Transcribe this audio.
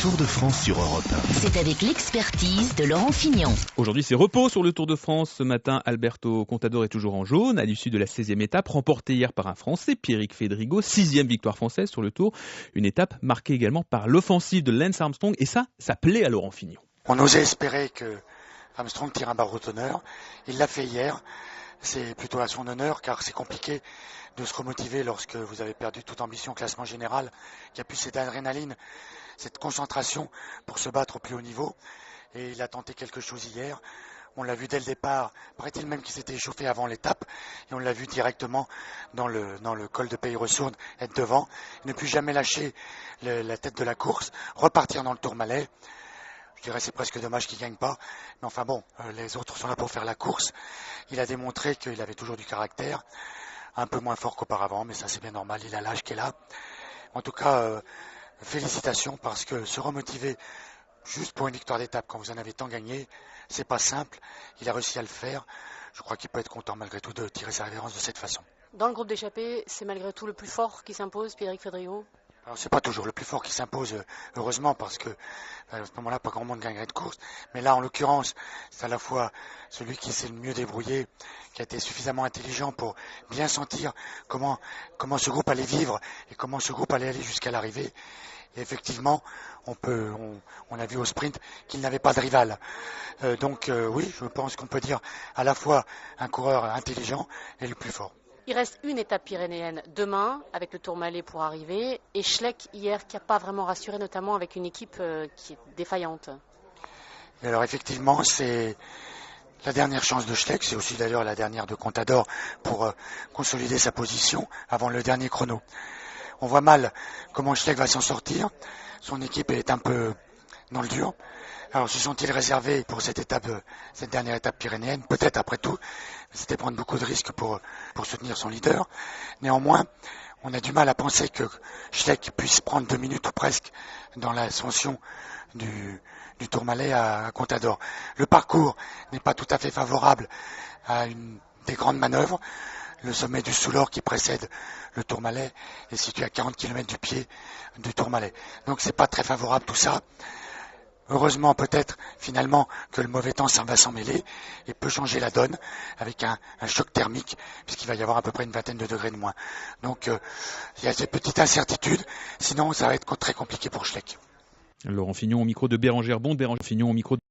Tour de France sur Europe 1. C'est avec l'expertise de Laurent Fignon. Aujourd'hui, c'est repos sur le Tour de France. Ce matin, Alberto Contador est toujours en jaune à l'issue de la 16e étape, remportée hier par un Français, Pierrick Fédrigo, 6e victoire française sur le Tour. Une étape marquée également par l'offensive de Lance Armstrong, et ça plaît à Laurent Fignon. On osait espérer que Armstrong tire un barreau d'honneur. Il l'a fait hier. C'est plutôt à son honneur, car c'est compliqué de se remotiver lorsque vous avez perdu toute ambition au classement général, qu'il n'y a plus cette adrénaline, cette concentration pour se battre au plus haut niveau. Et il a tenté quelque chose hier. On l'a vu dès le départ, paraît-il même qu'il s'était échauffé avant l'étape, et on l'a vu directement dans le col de Pays-Ressournes être devant, ne plus jamais lâcher la tête de la course, repartir dans le Tourmalet. Je dirais c'est presque dommage qu'il ne gagne pas, mais enfin bon, les autres sont là pour faire la course. Il a démontré qu'il avait toujours du caractère, un peu moins fort qu'auparavant, mais ça c'est bien normal, il a l'âge qui est là. En tout cas, félicitations, parce que se remotiver juste pour une victoire d'étape quand vous en avez tant gagné, c'est pas simple. Il a réussi à le faire. Je crois qu'il peut être content malgré tout de tirer sa révérence de cette façon. Dans le groupe d'échappée, c'est malgré tout le plus fort qui s'impose, Pierrick Fédrigo? Alors c'est pas toujours le plus fort qui s'impose, heureusement, parce que à ce moment-là, pas grand monde gagnerait de course. Mais là, en l'occurrence, c'est à la fois celui qui s'est le mieux débrouillé, qui a été suffisamment intelligent pour bien sentir comment ce groupe allait vivre et comment ce groupe allait aller jusqu'à l'arrivée. Et effectivement, on a vu au sprint qu'il n'avait pas de rival. Donc oui, je pense qu'on peut dire à la fois un coureur intelligent et le plus fort. Il reste une étape pyrénéenne demain, avec le Tourmalet pour arriver, et Schleck hier qui n'a pas vraiment rassuré, notamment avec une équipe qui est défaillante. Et alors effectivement, c'est la dernière chance de Schleck, c'est aussi d'ailleurs la dernière de Contador pour consolider sa position avant le dernier chrono. On voit mal comment Schleck va s'en sortir, son équipe est un peu dans le dur. Alors se sont-ils réservés pour cette dernière étape pyrénéenne? Peut-être, après tout, c'était prendre beaucoup de risques pour soutenir son leader. Néanmoins, on a du mal à penser que Schleck puisse prendre 2 minutes ou presque dans l'ascension du Tourmalet à Contador. Le parcours n'est pas tout à fait favorable à des grandes manœuvres. Le sommet du Soulor qui précède le Tourmalet est situé à 40 km du pied du Tourmalet. Donc c'est pas très favorable tout ça. Heureusement peut-être finalement que le mauvais temps va s'en mêler et peut changer la donne avec un choc thermique, puisqu'il va y avoir à peu près une vingtaine de degrés de moins. Donc il y a cette petite incertitude, sinon ça va être très compliqué pour Schleck. Laurent Fignon au micro de Bérangère Bond, Bérangère Fignon au micro de